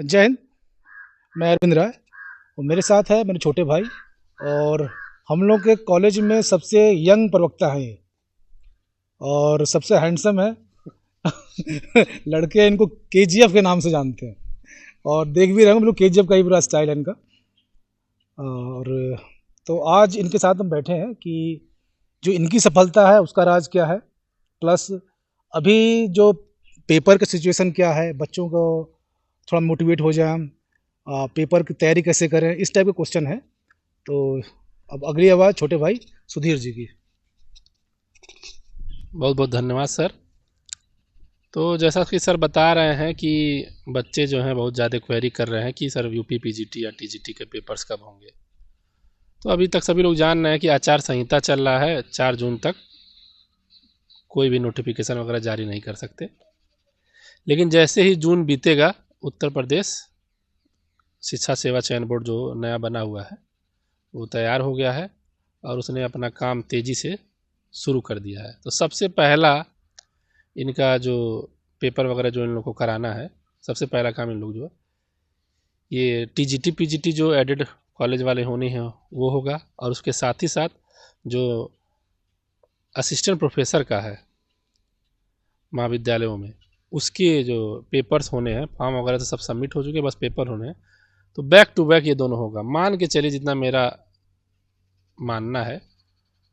जय हिंद। मैं अरविंद राय और मेरे साथ है मेरे छोटे भाई। और हम लोग के कॉलेज में सबसे यंग प्रवक्ता है ये और सबसे हैंडसम है। लड़के इनको केजीएफ के नाम से जानते हैं और देख भी रहे होंगे, केजीएफ का ही पूरा स्टाइल है इनका। और तो आज इनके साथ हम बैठे हैं कि जो इनकी सफलता है उसका राज क्या है, प्लस अभी जो पेपर का सिचुएशन क्या है, बच्चों को थोड़ा मोटिवेट हो जाए हम, पेपर की तैयारी कैसे करें, इस टाइप के क्वेश्चन है। तो अब अगली आवाज़ छोटे भाई सुधीर जी की। बहुत बहुत धन्यवाद सर। तो जैसा कि सर बता रहे हैं कि बच्चे जो हैं बहुत ज़्यादा क्वेरी कर रहे हैं कि सर यूपी पीजीटी या टीजीटी के पेपर्स कब होंगे। तो अभी तक सभी लोग जान रहे हैं कि आचार संहिता चल रहा है, 4 जून तक कोई भी नोटिफिकेशन वगैरह जारी नहीं कर सकते। लेकिन जैसे ही जून बीतेगा, उत्तर प्रदेश शिक्षा सेवा चयन बोर्ड जो नया बना हुआ है वो तैयार हो गया है और उसने अपना काम तेज़ी से शुरू कर दिया है। तो सबसे पहला इनका जो पेपर वगैरह जो इन लोग को कराना है, सबसे पहला काम इन लोग जो है ये टीजीटी पीजीटी जो एडेड कॉलेज वाले होने हैं वो होगा, और उसके साथ ही साथ जो असिस्टेंट प्रोफेसर का है महाविद्यालयों में, उसके जो पेपर्स होने हैं, फॉर्म वगैरह तो सब सबमिट हो चुके, बस पेपर होने हैं। तो बैक टू बैक ये दोनों होगा। मान के चलिए, जितना मेरा मानना है,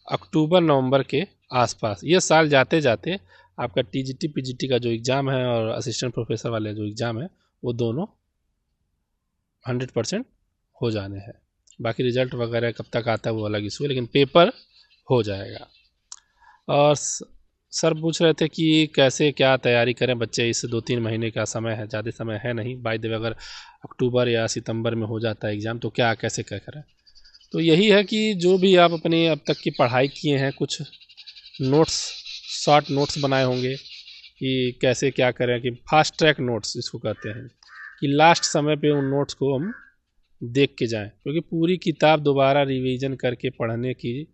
अक्टूबर नवंबर के आसपास ये साल जाते जाते आपका टीजीटी पीजीटी का जो एग्ज़ाम है और असिस्टेंट प्रोफेसर वाले जो एग्ज़ाम है वो दोनों 100% हो जाने हैं। बाकी रिजल्ट वगैरह कब तक आता है वो अलग इशू है, लेकिन पेपर हो जाएगा। और सर पूछ रहे थे कि कैसे क्या तैयारी करें बच्चे, इस 2-3 महीने का समय है, ज़्यादा समय है नहीं। बाय द वे अगर अक्टूबर या सितंबर में हो जाता है एग्ज़ाम तो क्या कैसे क्या करें। तो यही है कि जो भी आप अपनी अब तक की पढ़ाई किए हैं, कुछ नोट्स, शॉर्ट नोट्स बनाए होंगे कि कैसे क्या करें, कि फास्ट ट्रैक नोट्स इसको कहते हैं, कि लास्ट समय पे उन नोट्स को हम देख के जाएं, क्योंकि पूरी किताब दोबारा रिवीजन करके पढ़ने की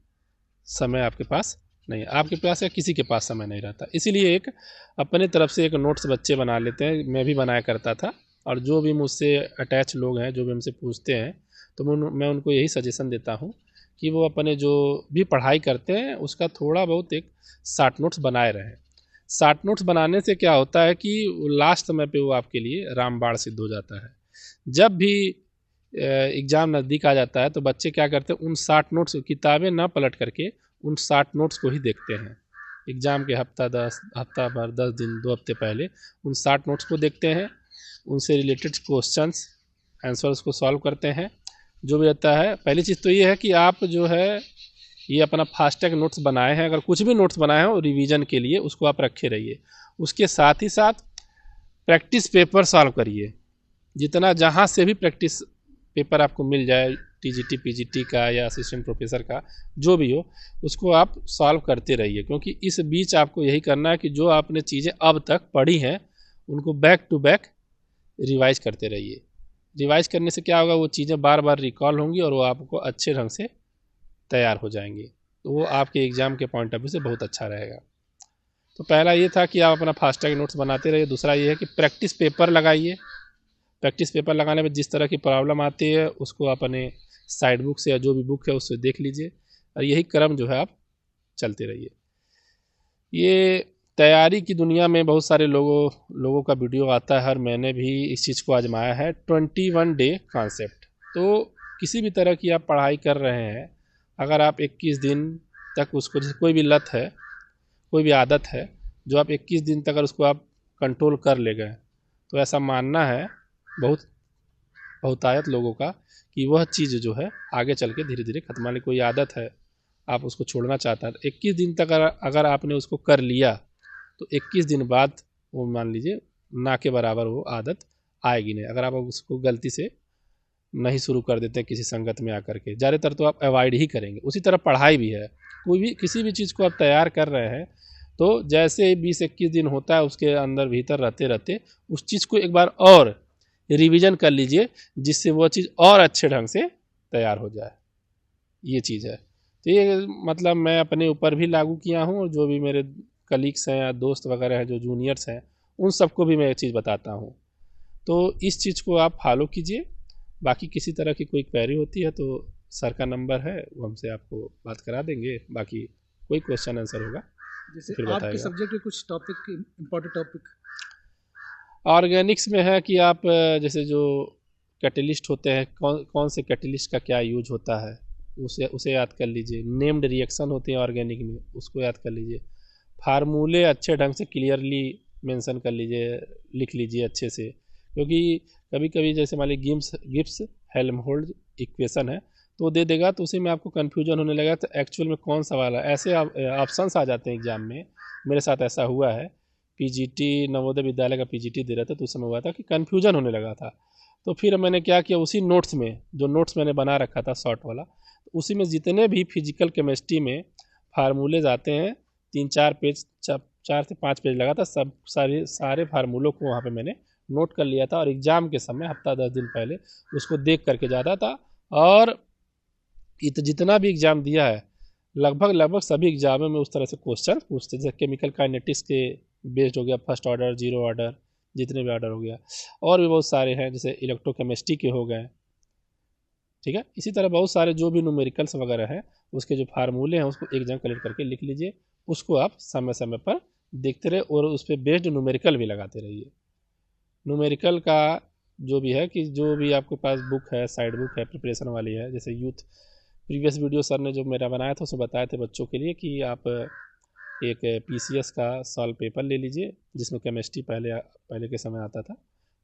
समय आपके पास नहीं है, आपके पास या किसी के पास समय नहीं रहता। इसीलिए एक अपने तरफ से एक नोट्स बच्चे बना लेते हैं। मैं भी बनाया करता था, और जो भी मुझसे अटैच लोग हैं, जो भी हमसे पूछते हैं, तो मैं उनको यही सजेशन देता हूँ कि वो अपने जो भी पढ़ाई करते हैं उसका थोड़ा बहुत एक शॉर्ट नोट्स बनाए रहें। शॉर्ट नोट्स बनाने से क्या होता है कि लास्ट समय पे वो आपके लिए रामबाण सिद्ध हो जाता है। जब भी एग्ज़ाम नज़दीक आ जाता है तो बच्चे क्या करते हैं, उन शॉर्ट नोट्स किताबें ना पलट करके उन शॉर्ट नोट्स को ही देखते हैं। एग्ज़ाम के हफ्ता भर 10 दिन 2 हफ्ते पहले उन शॉर्ट नोट्स को देखते हैं, उनसे रिलेटेड क्वेश्चंस आंसर्स को सॉल्व करते हैं। जो भी रहता है, पहली चीज़ तो ये है कि आप जो है ये अपना फास्टैग नोट्स बनाए हैं, अगर कुछ भी नोट्स बनाए हैं और रिवीजन के लिए उसको आप रखे रहिए। उसके साथ ही साथ प्रैक्टिस पेपर सॉल्व करिए, जितना जहाँ से भी प्रैक्टिस पेपर आपको मिल जाए, टीजीटी पीजीटी का या असिस्टेंट प्रोफेसर का जो भी हो, उसको आप सॉल्व करते रहिए। क्योंकि इस बीच आपको यही करना है कि जो आपने चीज़ें अब तक पढ़ी हैं उनको बैक टू बैक रिवाइज करते रहिए। रिवाइज करने से क्या होगा, वो चीज़ें बार बार रिकॉल होंगी और वो आपको अच्छे ढंग से तैयार हो जाएंगी। तो वो आपके एग्ज़ाम के पॉइंट ऑफ व्यू से बहुत अच्छा रहेगा। तो पहला ये था कि आप अपना फास्टैग नोट्स बनाते रहिए। दूसरा ये है कि प्रैक्टिस पेपर लगाइए। प्रैक्टिस पेपर लगाने में जिस तरह की प्रॉब्लम आती है उसको अपने साइड बुक से या जो भी बुक है उससे देख लीजिए, और यही क्रम जो है आप चलते रहिए। ये तैयारी की दुनिया में बहुत सारे लोगों का वीडियो आता है, हर मैंने भी इस चीज़ को आजमाया है, 21 डे कॉन्सेप्ट। तो किसी भी तरह की आप पढ़ाई कर रहे हैं, अगर आप 21 दिन तक उसको, जैसे कोई भी लत है, कोई भी आदत है, जो आप 21 दिन तक अगर उसको आप कंट्रोल कर ले गए, तो ऐसा मानना है बहुत बहुतायत लोगों का कि वह चीज़ जो है आगे चल के धीरे धीरे खत्म। मान ली कोई आदत है, आप उसको छोड़ना चाहता है, तो 21 दिन तक अगर आपने उसको कर लिया तो 21 दिन बाद वो मान लीजिए ना के बराबर वो आदत आएगी नहीं। अगर आप उसको गलती से नहीं शुरू कर देते हैं किसी संगत में आकर के, ज़्यादातर तो आप अवॉइड ही करेंगे। उसी तरह पढ़ाई भी है, कोई भी किसी भी चीज़ को आप तैयार कर रहे हैं तो जैसे 20-21 दिन होता है उसके अंदर भीतर रहते रहते उस चीज़ को एक बार और रिवीजन कर लीजिए, जिससे वो चीज़ और अच्छे ढंग से तैयार हो जाए। ये चीज़ है। तो ये मतलब मैं अपने ऊपर भी लागू किया हूँ, और जो भी मेरे कलीग्स हैं या दोस्त वगैरह हैं जो जूनियर्स हैं उन सबको भी मैं ये चीज़ बताता हूँ। तो इस चीज़ को आप फॉलो कीजिए। बाकी किसी तरह की कोई क्वेरी होती है तो सर का नंबर है, वो हमसे आपको बात करा देंगे। बाकी कोई क्वेश्चन आंसर होगा जैसे फिर आपके बताएगा। सब्जेक्ट के कुछ टॉपिक, इम्पोर्टेंट टॉपिक। ऑर्गेनिक्स में है कि आप जैसे जो कैटलिस्ट होते हैं, कौन कौन से कैटलिस्ट का क्या यूज होता है, उसे उसे याद कर लीजिए। नेम्ड रिएक्शन होते हैं ऑर्गेनिक में, उसको याद कर लीजिए। फार्मूले अच्छे ढंग से क्लियरली मेंशन कर लीजिए, लिख लीजिए अच्छे से, क्योंकि कभी कभी जैसे मान लीजिए गिब्स हेल्महोल्ट्ज इक्वेशन है तो दे देगा, तो उसी में आपको कन्फ्यूजन होने लगा तो एक्चुअल में कौन सा वाला, ऐसे ऑप्शंस आ जाते हैं एग्जाम में। मेरे साथ ऐसा हुआ है, पीजीटी नवोदय विद्यालय का पीजीटी दे रहा था तो उस समय हुआ था कि कन्फ्यूजन होने लगा था। तो फिर मैंने क्या किया, उसी नोट्स में, जो नोट्स मैंने बना रखा था शॉर्ट वाला, उसी में जितने भी फिजिकल केमिस्ट्री में फार्मूलेज आते हैं, 3-4 पेज, 4 से 5 पेज लगा था, सब सारे फार्मूलों को वहाँ पे मैंने नोट कर लिया था और एग्ज़ाम के समय हफ्ता 10 दिन पहले उसको देख करके जाता था। और जितना भी एग्ज़ाम दिया है लगभग सभी एग्जामों में उस तरह से क्वेश्चन पूछते, जैसे केमिकल काइनेटिक्स के बेस्ड हो गया, फर्स्ट ऑर्डर, जीरो ऑर्डर, जितने भी ऑर्डर हो गया, और भी बहुत सारे हैं जैसे इलेक्ट्रोकेमिस्ट्री के हो गए, ठीक है। इसी तरह बहुत सारे जो भी न्यूमेरिकल्स वगैरह हैं उसके जो फार्मूले हैं उसको एक जगह कलेक्ट करके लिख लीजिए, उसको आप समय समय पर देखते रहे और उस पर बेस्ड न्यूमेरिकल भी लगाते रहिए। न्यूमेरिकल का जो भी है कि जो भी आपके पास बुक है, साइड बुक है प्रिपरेशन वाली है, जैसे यूथ प्रीवियस वीडियो सर ने जो मेरा बनाया था उसमें बताए थे बच्चों के लिए कि आप एक पीसीएस का सॉल्व पेपर ले लीजिए जिसमें केमिस्ट्री पहले के समय आता था,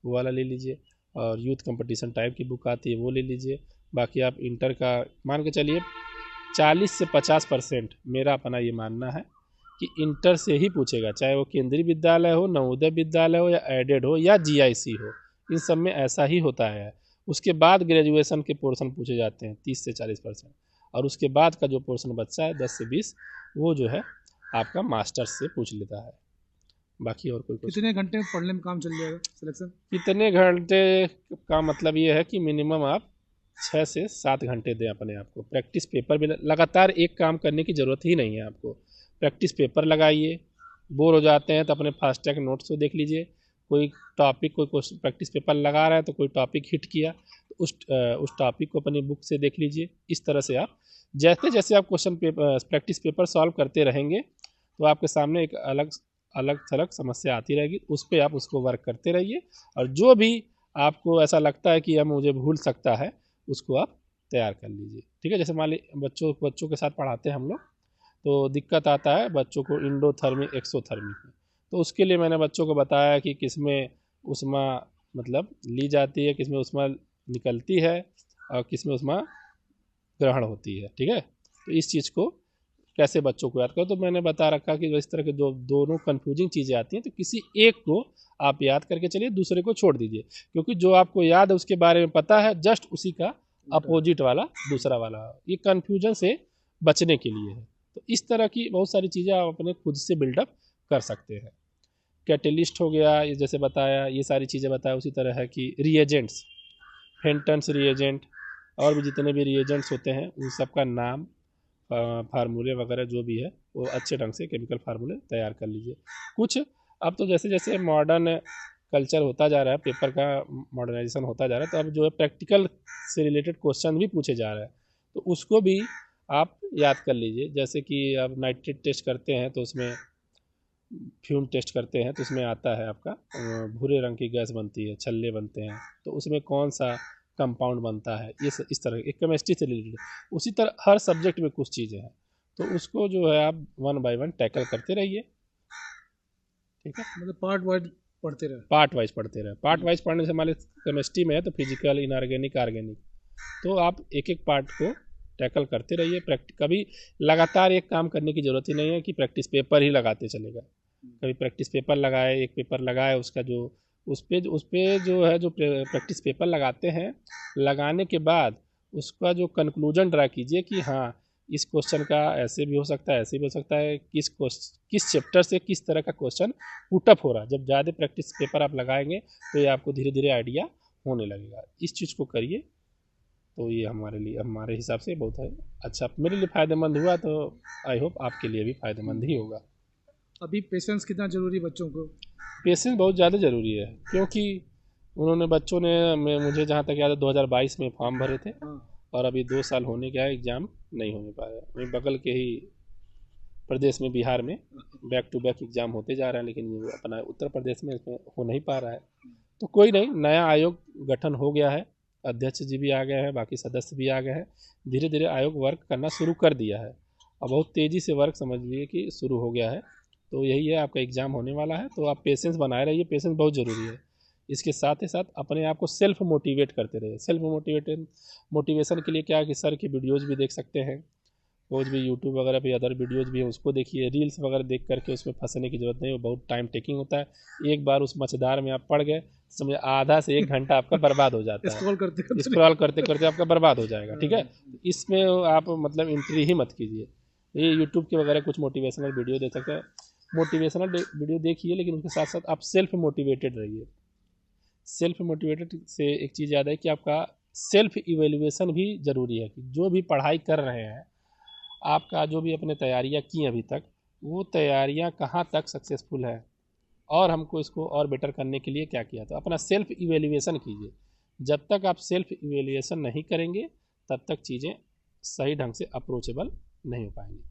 वो वाला ले लीजिए। और यूथ कंपटीशन टाइप की बुक आती है वो ले लीजिए। बाकी आप इंटर का मान के चलिए 40 से 50% मेरा अपना ये मानना है कि इंटर से ही पूछेगा, चाहे वो केंद्रीय विद्यालय हो, नवोदय विद्यालय हो, या एडेड हो, या जीआईसी हो, इन सब में ऐसा ही होता है। उसके बाद ग्रेजुएशन के पोर्शन पूछे जाते हैं 30 से 40%, और उसके बाद का जो पोर्शन बच्चा है 10 से 20, वो जो है आपका मास्टर्स से पूछ लेता है। बाकी और कोई कितने घंटे में पढ़ने में काम चल जाएगा सिलेक्शन? कितने घंटे का मतलब ये है कि मिनिमम आप 6 से 7 घंटे दें अपने आप को। प्रैक्टिस पेपर भी लगातार एक काम करने की ज़रूरत ही नहीं है आपको। प्रैक्टिस पेपर लगाइए, बोर हो जाते हैं तो अपने फास्ट ट्रैक नोट्स को देख लीजिए। कोई टॉपिक, कोई क्वेश्चन प्रैक्टिस पेपर लगा रहा है तो कोई टॉपिक हिट किया तो उस टॉपिक को अपनी बुक से देख लीजिए। इस तरह से आप जैसे जैसे आप question paper practice paper solve करते रहेंगे तो आपके सामने एक अलग अलग थलग समस्या आती रहेगी, उस पर आप उसको वर्क करते रहिए। और जो भी आपको ऐसा लगता है कि यह मुझे भूल सकता है उसको आप तैयार कर लीजिए, ठीक है। जैसे मान लीजिए बच्चों के साथ पढ़ाते हैं हम लोग, तो दिक्कत आता है बच्चों को इंडोथर्मिक एक्सोथर्मिक में, तो उसके लिए मैंने बच्चों को बताया कि किसमें उष्मा मतलब ली जाती है, किसमें उष्मा निकलती है, और किसमें उष्मा ग्रहण होती है, ठीक है। तो इस चीज़ को कैसे बच्चों को याद करो, तो मैंने बता रखा कि इस तरह के दोनों कन्फ्यूजिंग चीज़ें आती हैं तो किसी एक को आप याद करके चलिए, दूसरे को छोड़ दीजिए, क्योंकि जो आपको याद है उसके बारे में पता है, जस्ट उसी का अपोजिट वाला दूसरा वाला, ये कन्फ्यूजन से बचने के लिए है। तो इस तरह की बहुत सारी चीज़ें आप अपने खुद से बिल्डअप कर सकते हैं। कैटेलिस्ट हो गया, ये जैसे बताया, ये सारी चीज़ें बताया। उसी तरह है कि रिएजेंट्स, फेंटन्स रिएजेंट, और भी जितने भी रिएजेंट्स होते हैं उन सब का नाम, फार्मूले वगैरह जो भी है वो अच्छे ढंग से केमिकल फार्मूले तैयार कर लीजिए। कुछ अब तो जैसे जैसे मॉडर्न कल्चर होता जा रहा है, पेपर का मॉडर्नाइजेशन होता जा रहा है, तो अब जो है प्रैक्टिकल से रिलेटेड क्वेश्चन भी पूछे जा रहे हैं, तो उसको भी आप याद कर लीजिए। जैसे कि आप नाइट्रेट टेस्ट करते हैं तो उसमें, फ्यूम टेस्ट करते हैं तो उसमें आता है आपका भूरे रंग की गैस बनती है, छल्ले बनते हैं, तो उसमें कौन सा कंपाउंड बनता है, इस तरह एक केमिस्ट्री से रिलेटेड। उसी तरह हर सब्जेक्ट में कुछ चीज़ें हैं, तो उसको जो है आप 1 बाय 1 टैकल करते रहिए, ठीक है। मतलब पार्ट वाइज पढ़ते रहे। पार्ट वाइज पढ़ते रहे। पार्ट वाइज पढ़ने से हमारे केमिस्ट्री में है तो फिजिकल, इनऑर्गेनिक, ऑर्गेनिक, तो आप एक एक पार्ट को टैकल करते रहिए। कभी लगातार एक काम करने की ज़रूरत ही नहीं है कि प्रैक्टिस पेपर ही लगाते चलेगा। कभी प्रैक्टिस पेपर लगाए, एक पेपर लगाए, उसका जो उस पे जो है जो प्रैक्टिस पेपर लगाते हैं, लगाने के बाद उसका जो कंक्लूजन ड्रा कीजिए कि हाँ इस क्वेश्चन का ऐसे भी हो सकता है, ऐसे भी हो सकता है, किस चैप्टर से किस तरह का क्वेश्चन पुटअप हो रहा है। जब ज़्यादा प्रैक्टिस पेपर आप लगाएंगे तो ये आपको धीरे धीरे आइडिया होने लगेगा। इस चीज़ को करिए, तो ये हमारे हिसाब से बहुत है अच्छा, मेरे लिए फ़ायदेमंद हुआ, तो आई होप आपके लिए भी फ़ायदेमंद ही होगा। अभी पेशेंस कितना जरूरी बच्चों को? पेशेंस बहुत ज़्यादा ज़रूरी है, क्योंकि उन्होंने बच्चों ने मुझे जहाँ तक याद है 2022 में फॉर्म भरे थे और अभी 2 साल होने के एग्ज़ाम नहीं होने पाया। वहीं बगल के ही प्रदेश में बिहार में बैक टू बैक एग्ज़ाम होते जा रहे हैं, लेकिन वो अपना उत्तर प्रदेश में इसमें हो नहीं पा रहा है। तो कोई नहीं, नया आयोग गठन हो गया है, अध्यक्ष जी भी आ गए हैं, बाकी सदस्य भी आ गए हैं। धीरे धीरे आयोग वर्क करना शुरू कर दिया है और बहुत तेज़ी से वर्क समझ लीजिए कि शुरू हो गया है। तो यही है, आपका एग्ज़ाम होने वाला है, तो आप पेशेंस बनाए रहिए, पेशेंस बहुत ज़रूरी है। इसके साथ ही साथ अपने आप को सेल्फ मोटिवेट करते रहिए। सेल्फ मोटिवेशन के लिए क्या है कि सर की वीडियोज़ भी देख सकते हैं, रोज़ भी यूट्यूब वगैरह पे अदर वीडियोज़ भी हैं, उसको देखिए। रील्स वगैरह देख करके उसमें फंसने की ज़रूरत नहीं, वो बहुत टाइम टेकिंग होता है। एक बार उस मझधार में आप पड़ गए, समझे आधा से 1 घंटा आपका बर्बाद हो जाता है। स्क्रॉल करते करते आपका बर्बाद हो जाएगा, ठीक है। इसमें आप मतलब एंट्री ही मत कीजिए। ये यूट्यूब के वगैरह कुछ मोटिवेशनल वीडियो देख सकते हैं, मोटिवेशनल वीडियो देखिए, लेकिन उसके साथ साथ आप सेल्फ मोटिवेटेड रहिए। सेल्फ मोटिवेटेड से एक चीज़ याद है कि आपका सेल्फ इवेल्युएशन भी ज़रूरी है, कि जो भी पढ़ाई कर रहे हैं, आपका जो भी अपने तैयारियां की अभी तक, वो तैयारियां कहाँ तक सक्सेसफुल है और हमको इसको और बेटर करने के लिए क्या किया। तो अपना सेल्फ इवेल्युएशन कीजिए। जब तक आप सेल्फ इवेल्युएशन नहीं करेंगे तब तक चीज़ें सही ढंग से अप्रोचेबल नहीं हो पाएंगी।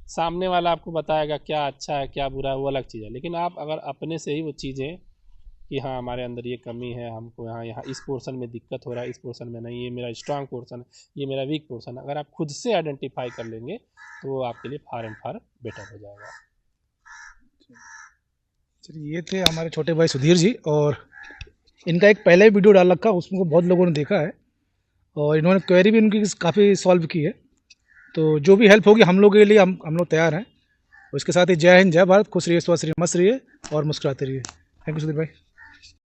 सामने वाला आपको बताएगा क्या अच्छा है क्या बुरा है, वो अलग चीज़ है, लेकिन आप अगर अपने से ही वो चीज़ें कि हाँ हमारे अंदर ये कमी है, हमको यहाँ यहाँ इस पोर्शन में दिक्कत हो रहा है, इस पोर्शन में नहीं, ये मेरा स्ट्रांग पोर्शन है, ये मेरा वीक पोर्शन है, अगर आप खुद से आइडेंटिफाई कर लेंगे तो वो आपके लिए फार एंड फार बेटर हो जाएगा। चलिए, ये थे हमारे छोटे भाई सुधीर जी, और इनका एक पहले वीडियो डाल रखा, उसमें बहुत लोगों ने देखा है और इन्होंने क्वेरी भी उनकी काफ़ी सॉल्व की है। तो जो भी हेल्प होगी हम लोगों के लिए हम लोग तैयार हैं। उसके साथ ही जय हिंद, जय भारत, खुश रहिए, स्वस्थ रहिए, मस्त रहिए और मुस्कुराते रहिए। थैंक यू सुधीर भाई।